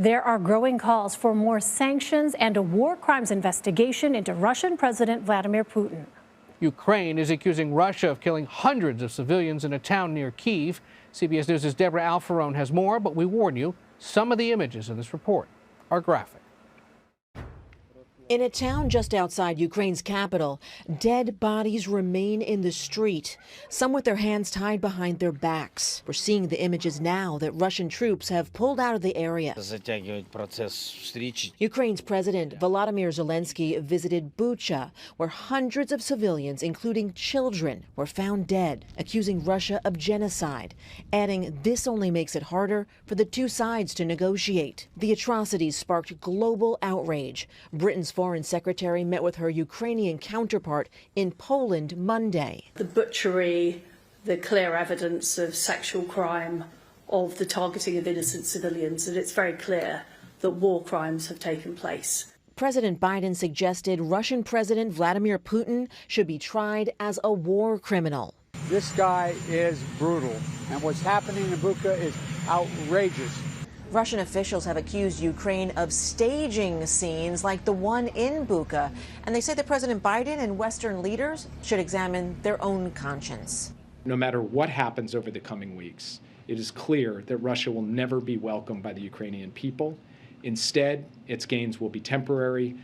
There are growing calls for more sanctions and a war crimes investigation into Russian President Vladimir Putin. Ukraine is accusing Russia of killing hundreds of civilians in a town near Kyiv. CBS News' Debra Alfarone has more, but we warn you, some of the images in this report are graphic. In a town just outside Ukraine's capital, dead bodies remain in the street, some with their hands tied behind their backs. We're seeing the images now that Russian troops have pulled out of the area. Ukraine's President Volodymyr Zelensky visited Bucha, where hundreds of civilians, including children, were found dead, accusing Russia of genocide, adding this only makes it harder for the two sides to negotiate. The atrocities sparked global outrage. Britain's Foreign Secretary met with her Ukrainian counterpart in Poland Monday. The butchery, the clear evidence of sexual crime, of the targeting of innocent civilians, and it's very clear that war crimes have taken place. President Biden suggested Russian President Vladimir Putin should be tried as a war criminal. This guy is brutal, and what's happening in Bucha is outrageous. Russian officials have accused Ukraine of staging scenes like the one in Bucha, and they say that President Biden and Western leaders should examine their own conscience. No matter what happens over the coming weeks, it is clear that Russia will never be welcomed by the Ukrainian people. Instead, its gains will be temporary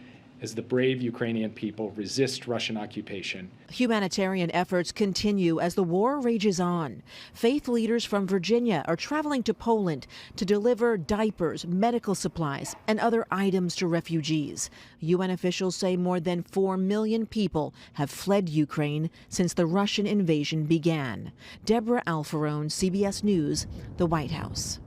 as the brave Ukrainian people resist Russian occupation. Humanitarian efforts continue as the war rages on. Faith leaders from Virginia are traveling to Poland to deliver diapers, medical supplies, and other items to refugees. UN officials say more than 4 million people have fled Ukraine since the Russian invasion began. Debra Alfarone, CBS News, the White House.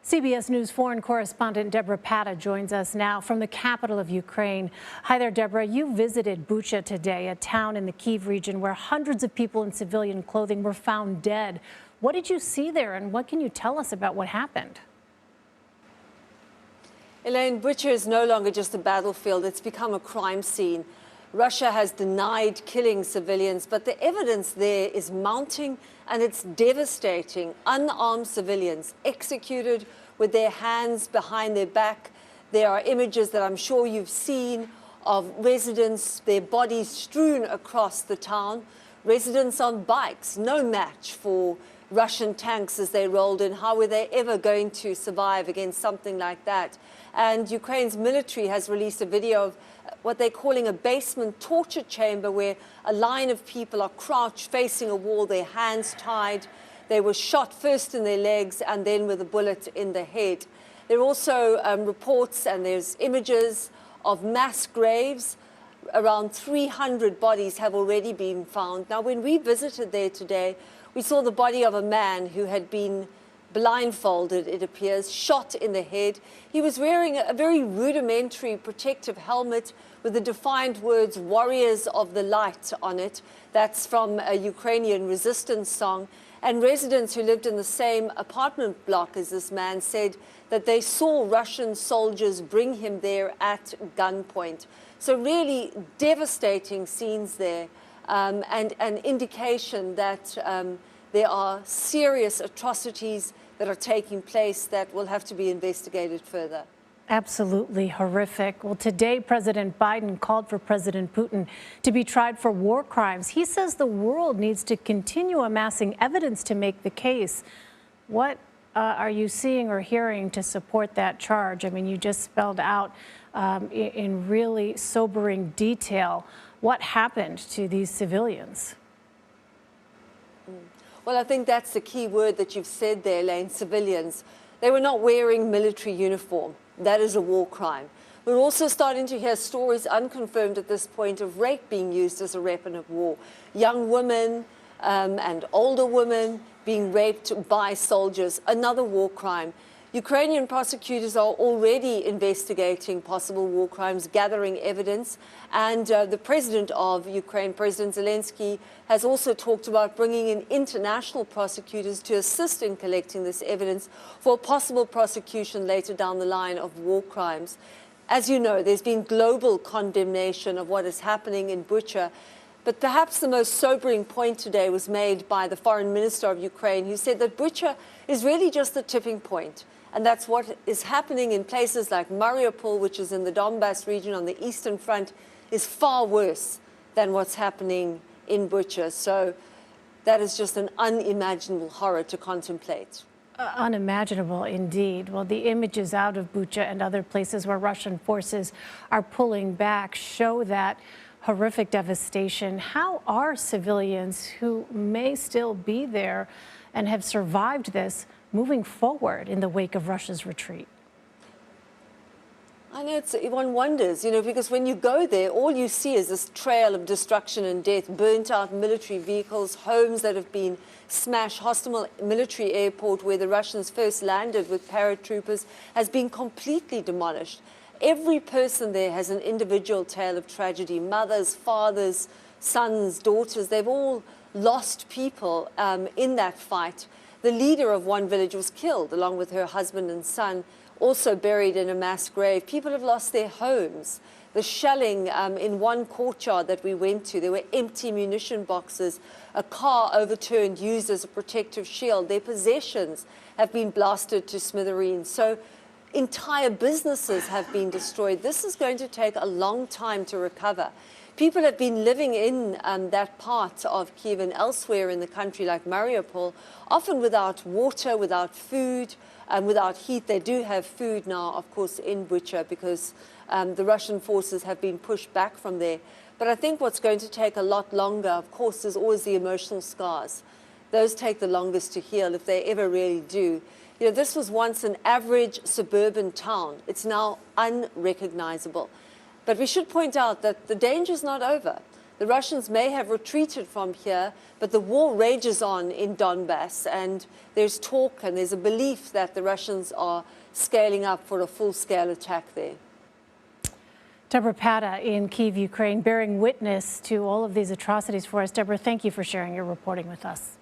CBS News foreign correspondent Debora Patta joins us now from the capital of Ukraine. Hi there, Deborah. You visited Bucha today, a town in the Kyiv region where hundreds of people in civilian clothing were found dead. What did you see there, and what can you tell us about what happened? Elaine, Bucha is no longer just a battlefield. It's become a crime scene. Russia has denied killing civilians, but the evidence there is mounting, and it's devastating. Unarmed civilians executed with their hands behind their back. There are images that I'm sure you've seen of residents, their bodies strewn across the town, residents on bikes, no match for Russian tanks as they rolled in. How were they ever going to survive against something like that? And Ukraine's military has released a video of what they're calling a basement torture chamber, where a line of people are crouched facing a wall, their hands tied. They were shot first in their legs and then with a bullet in the head. There are also reports, and there's images of mass graves. Around 300 bodies have already been found. Now, when we visited there today, we saw the body of a man who had been blindfolded, it appears, shot in the head. He was wearing a very rudimentary protective helmet with the defined words "Warriors of the Light" on it. That's from a Ukrainian resistance song. And residents who lived in the same apartment block as this man said that they saw Russian soldiers bring him there at gunpoint. So really devastating scenes there, and an indication that there are serious atrocities that are taking place that will have to be investigated further. Absolutely horrific. Well, today, President Biden called for President Putin to be tried for war crimes. He says the world needs to continue amassing evidence to make the case. What are you seeing or hearing to support that charge? I mean, you just spelled out in really sobering detail what happened to these civilians. Well, I think that's the key word that you've said there, Elaine, civilians. They were not wearing military uniform. That is a war crime. We're also starting to hear stories, unconfirmed at this point, of rape being used as a weapon of war. Young women and older women being raped by soldiers, another war crime. Ukrainian prosecutors are already investigating possible war crimes, gathering evidence. And the president of Ukraine, President Zelensky, has also talked about bringing in international prosecutors to assist in collecting this evidence for possible prosecution later down the line of war crimes. As you know, there's been global condemnation of what is happening in Bucha. But perhaps the most sobering point today was made by the foreign minister of Ukraine, who said that Bucha is really just the tipping point. And that's what is happening in places like Mariupol, which is in the Donbass region on the Eastern Front, is far worse than what's happening in Bucha. So that is just an unimaginable horror to contemplate. Unimaginable indeed. Well, the images out of Bucha and other places where Russian forces are pulling back show that horrific devastation. How are civilians who may still be there and have survived this moving forward in the wake of Russia's retreat? I know, one wonders, because when you go there, all you see is this trail of destruction and death, burnt out military vehicles, homes that have been smashed, hostile military airport where the Russians first landed with paratroopers has been completely demolished. Every person there has an individual tale of tragedy. Mothers, fathers, sons, daughters, they've all lost people in that fight. The leader of one village was killed along with her husband and son, also buried in a mass grave. People have lost their homes. The shelling in one courtyard that we went to, there were empty munition boxes, a car overturned, used as a protective shield. Their possessions have been blasted to smithereens. So entire businesses have been destroyed. This is going to take a long time to recover. People have been living in that part of Kyiv and elsewhere in the country, like Mariupol, often without water, without food, without heat. They do have food now, of course, in Bucha because the Russian forces have been pushed back from there. But I think what's going to take a lot longer, of course, is always the emotional scars. Those take the longest to heal, if they ever really do. This was once an average suburban town. It's now unrecognizable. But we should point out that the danger is not over. The Russians may have retreated from here, but the war rages on in Donbass, and there's talk and there's a belief that the Russians are scaling up for a full-scale attack there. Debora Patta in Kyiv, Ukraine, bearing witness to all of these atrocities for us. Debora, thank you for sharing your reporting with us.